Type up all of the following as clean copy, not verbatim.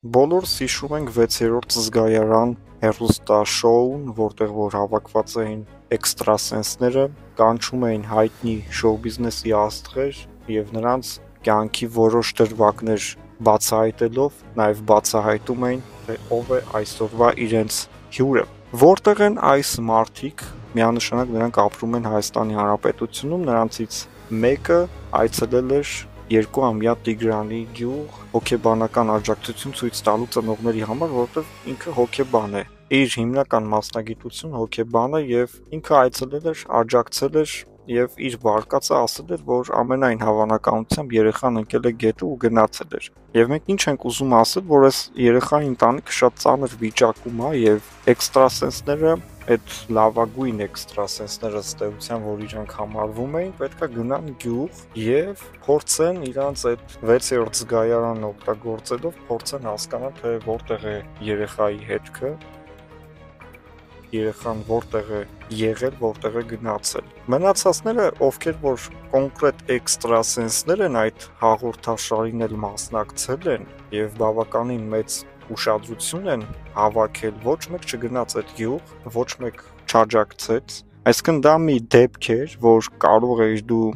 Բոլորս հիշում ենք 6-րդ զգայարան հեռուստաշոուն, որտեղ որ հավաքված էին էքստրասենսները, կանչում էին հայտնի շոու բիզնեսի աստղեր եւ նրանց կյանքի որոշ դրվագներ բացահայտելով նաեւ բացահայտում էին, թե ով է այսօրվա իրենց հյուրը։ Որտեղ են այս մարդիկ, միանշանակ նրանք ապրում են Հայաստանի Հանրապետությունում, նրանցից մեկը այցելել էր 2-ամյա Տիգրանի գյուղ հոգեբանական աջակցություն ցույց տալու ծնողների համար, որովհետև ինքը հոգեբան է։ Իր հիմնական մասնագիտությունը հոգեբան է եւ ինքը այցելել էր, աջակցել էր եւ իր վարկածը ասել էր, որ ամենայն հավանականությամբ երեխան ընկել է գետը ու գնացել էր։ Եվ մենք ինչ ենք ուզում ասել, որ այս երեխայի ընտանիքը շատ ծանր վիճակում է եւ էքստրասենսները այդ լավագույն էքստրասենսները ըստ էության, որ իրանք համարվում էին, պետքա գնան գյուղ եւ փորձեն իրանց այդ 6-րդ զգայարանն օգտագործելով փորձեն հասկանալ, թե որտեղ է երեխայի հետքը, երեխան որտեղ է եղել, որտեղ է գնացել։ Մնացածները, ովքեր որ կոնկրետ էքստրասենսներ են, այդ հաղորդաշարին էլ մասնակցել են եւ բավականին մեծ ուշադրություն են հավաքել, ոչ մեկ չգնաց այդ գյուղ, ոչ մեկ չաջակցեց, այսինքն դա մի դեպք էր, որ կարող էիր դու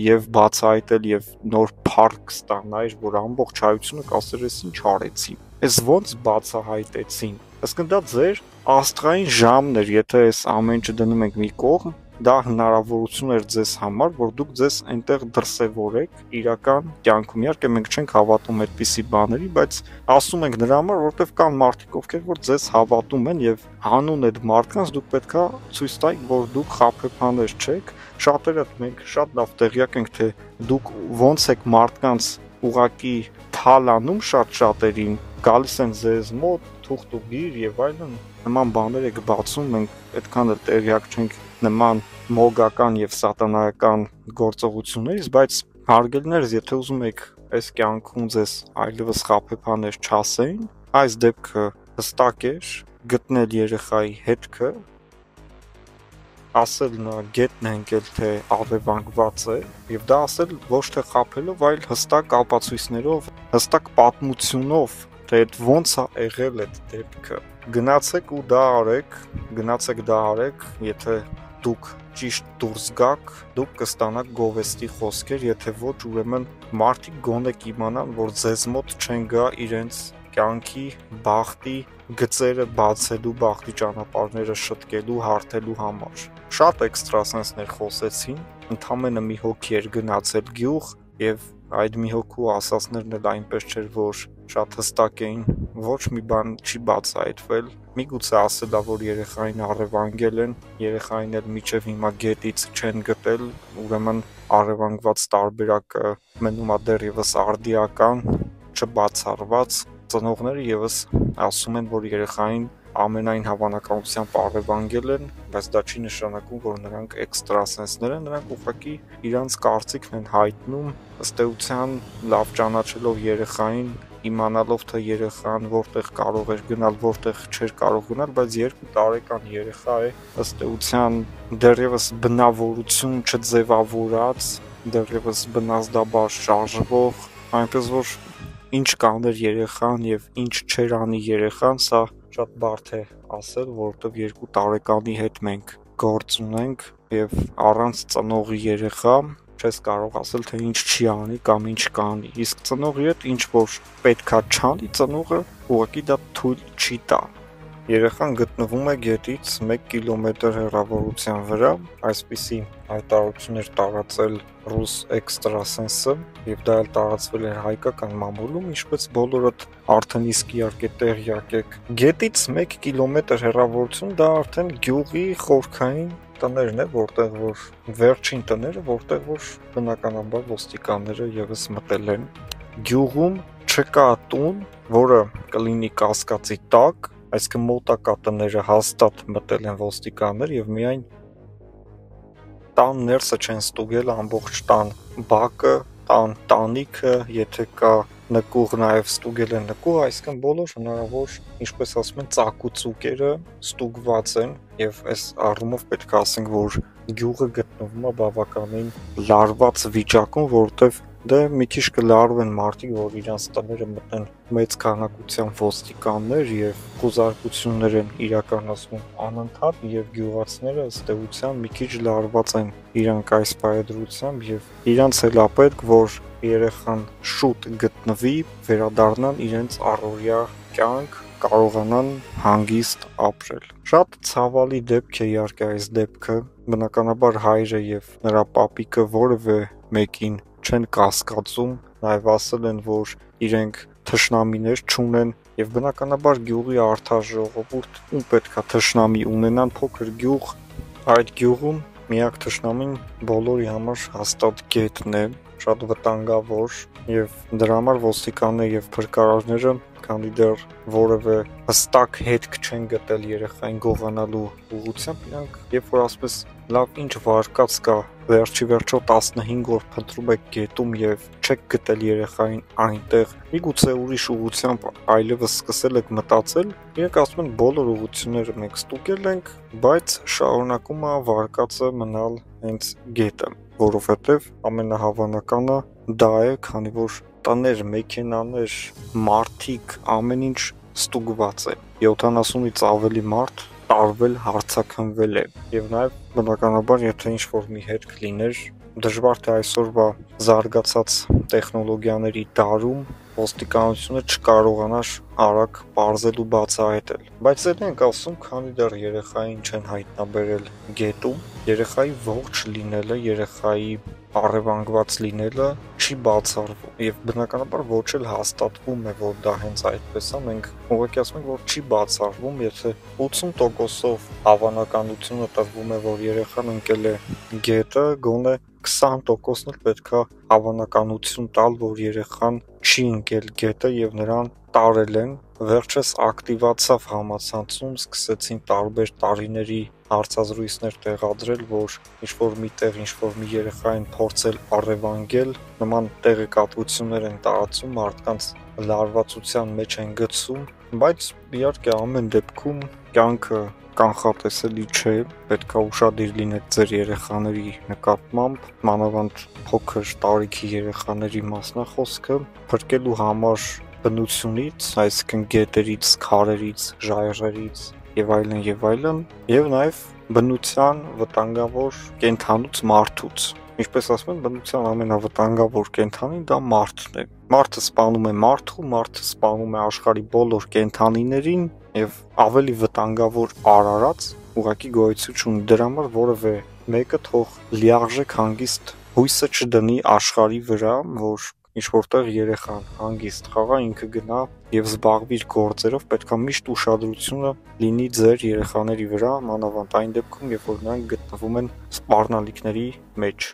եւ բացահայտել եւ նոր փառք ստանայր, որ ամբողջ հայությունը կասեր էս ինչ արեցին, էս ոնց բացահայտեցին, այսինքն դա ձեր աստղային ժամն էր, եթե այս ամեն ինչը դնում ենք մի կողմ, դա հնարավորություն էր ձեզ համար, որ դուք ձեզ այնտեղ դրսևորեք իրական կյանքում։ Իհարկե մենք չենք հավատում այդպիսի բաների, բայց ասում ենք նրա համար, որովհետև կան մարդիկ, ովքեր որ ձեզ հավատում են եւ հանուն այդ մարդկանց դուք պետքա ցույց տայիք, որ դուք խաբեբաներ չեք։ Շատերը մենք շատ լավ տեղյակ ենք, թե դուք ոնց եք մարդկանց ուղակի թալանում շատ շատերին, գալիս են ձեզ մոտ, թուղթ ու գիր եւ այլն, նման բաներ եք բացում, մենք այդքան էլ տեղյակ չենք նման մոգական եւ սատանայական գործողություններից, բայց հարգելիներս, եթե ուզում եք այս կյանքում ձեզ այլևս խաբեբաներ չասեին, այս դեպքը հստակ էր, գտնել երեխայի հետքը, ասել նա գետն է ընկել, թե ավևանգված է, եւ դա ասել ոչ թե խաբելով, այլ հստակ ապացույցներով, հստակ պատմությունով, թե այդ ոնց է եղել այդ դեպքը։ Գնացեք ու դա արեք, գնացեք դա արեք, եթե դուք ճիշտ դուրս գաք, դուք կստանաք գովեստի խոսքեր, եթե ոչ, ուրեմն մարդիկ գոնե կիմանան, որ ձեզ մոտ չեն գա իրենց կյանքի բախտի գծերը բացելու, բախտի ճանապարհները շտկելու, հարթելու համար։ Շատ էքստրասենսներ խոսեցին, ընդամենը մի հոգի էր գնացել գյուղ եւ այդ մի հոգու ասածներն էլ այնպես չէր, որ շատ հստակ էին, ոչ մի բան չի բացահայտվել, միգուցե ասելա, որ երեխային առևանգել են, երեխային էլ միջև հիմա գետից չեն գտել, ուրեմն առևանգված տարբերակը մնում է դեռևս արդիական, չբացառված, ծնողները եւս ասում են, որ երեխային ամենայն հավանականությամբ առևանգել են, բայց դա չի նշանակում, որ նրանք էքստրասենսներ են, նրանք ուղղակի իրանց կարծիքն են հայտնում, ըստ էության լավ ճանաչելով երեխային, իմանալով թե երեխան որտեղ կարող էր գնալ, որտեղ չէր կարող գնալ, բայց 2 տարեկան երեխա է, ըստ էության դեռևս բնավորություն չձևավորած, դեռևս բնազդաբար շարժվող, այնպես որ ինչ կաներ երեխան եւ ինչ չեր անի երեխան, սա շատ բարդ է ասել, որովհետև 2 տարեկանի հետ մենք գործ ունենք եւ առանց ծնողի երեխա չես կարող ասել, թե ինչ չի անի կամ ինչ կանի, իսկ ծնողի հետ ինչ որ պետքա չանի, ծնողը ուղղակի դա թույլ չի տա։ Երեխան գտնվում է գետից 1 կիլոմետր հեռավորության վրա, այսպիսի հայտարարություն էր տարածել ռուս էքստրասենսը եւ դա էլ տարածվել էր հայկական մամուլում, ինչպես բոլորդ արդեն իսկ իհարկե տեղյակ եք։ Գետից 1 կիլոմետր հեռավորություն դա արդեն գյուղի խորքային տներն է, որտեղ որ վերջին տները, որտեղ որ բնականաբար ոստիկանները եւս մտել են։ Գյուղում չկա տուն, որը կլինի կասկածի տակ, այսինքն մոտակա տները հաստատ մտել են ոստիկաններ եւ միայն տան ներսը չեն ստուգել ամբողջ տան բակը, տան տանիքը, եթե կա նկուղ նաեւ ստուգել են նկուղ, այսինքն բոլոր հնարավոր, ինչպես ասում են, ծակուցուկերը ստուգված են եւ այս առումով պետք է ասենք, որ գյուղը գտնվում է բավականին լարված վիճակում, որովհետեւ դե մի քիչ կլարվեն մարդիկ, որ իրանց տները մտնեն մեծ քանակությամբ ոստիկաններ եւ խոզարկություններ են իրականացնում անընդհատ եւ գյուղացիները ըստ էության մի քիչ լարված են իրանք այս բայդրությամբ եւ իրանց էլ է պետք, որ երեխան շուտ գտնվի, վերադառնան իրենց առօրյա կյանք, կարողանան հանգիստ ապրել։ Շատ ցավալի դեպք է իհարկե այս դեպքը, բնականաբար հայրը եւ նրա պապիկը որևէ մեկին չեն կասկածում, նաև ասել են, որ իրենք թշնամիներ չունեն եւ բնականաբար գյուղի արդար ժողովուրդ ում պետքա թշնամի ունենան փոքր գյուղ, այդ գյուղում միակ թշնամին բոլորի համար հաստատ գետն է, շատ վտանգավոր եւ դրա համար ոստիկանները եւ փրկարարները քանի դեռ որևէ հստակ հետք չեն գտել երեխային գողանալու ուղղությամբ, իրանք երբ որ ասես լավ ինչ վարկած կա, վերջի վերջո 15 օր փնտրում եք գետում եւ չեք գտել երեխային այնտեղ, միգուցե ուրիշ ուղղությամբ այլևս սկսել եք մտածել, իրենք ասում են բոլոր ուղղությունները մենք ստուգել ենք, բայց շարունակում է վարկածը մնալ հենց գետը, որովհետեւ ամենահավանականը դա է, քանի որ տներ, մեքենաներ, մարդիկ, ամեն ինչ ստուգված է, 70-ից ավելի մարդ տարվել, հարցաքնվել է եւ նաեւ բնականաբար եթե ինչ-որ մի հետք լիներ, դժվար թե այսօրվա զարգացած տեխնոլոգիաների դարում ոստիկանությունը չկարողանար արագ պարզել ու բացահայտել, բայց դեռ ենք ասում, քանի դեռ երեխային չեն հայտնաբերել գետում, երեխայի ողջ լինելը, երեխայի առևանգված լինելը չի բացառվում եւ բնականաբար ոչ էլ հաստատվում է, որ դա հենց այդպես է, մենք ուղղակի ասում ենք, որ չի բացառվում, եթե 80%-ով հավանականությունը տրվում է, որ երեխան ընկել է գետը, գոնե 20%-ն էլ պետքա հավանականություն տալ, որ երեխան չի ընկել գետը եւ նրան տարել են, վերջերս ակտիվացավ համացանցում, սկսեցին տարբեր տարիների հարցազրույցներ տեղադրել, որ ինչ-որ միտեղ, ինչ-որ մի երեխային փորձել առևանգել, նման տեղեկատվություններ են տարածում, մարդկանց լարվածության մեջ են գցում, բայց իհարկե ամեն դեպքում կյանքը կանխատեսելի չէ, պետքա ուշադիր լինեք ձեր երեխաների նկատմամբ, մանավանդ փոքր տարիքի երեխաների մասն է խոսքը, փրկելու համար բնությունից, այսինքն գետերից, քարերից, ժայռերից եւ եւ նաեւ բնության վտանգավոր կենդանուց մարդուց։ Ինչպես ասում են, բնության ամենավտանգավոր կենդանին դա մարդն է։ Մարդը սպանում է մարդու, մարդը սպանում է աշխարհի բոլոր կենդանիներին եւ ավելի վտանգավոր արարած ուղղակի գոյություն չունի, դրա համար որևէ մեկը թող լիարժեք հանգիստ հույսը չդնի աշխարհի վրա, որ ինչ-որտեղ երեխան հանգիստ խաղա, ինքը գնա եւ զբաղվի իր գործերով, պետքա միշտ ուշադրությունը լինի ձեր երեխաների վրա, մանավանդ այն դեպքում, երբ որ նրանք գտնվում են սպառնալիքների մեջ։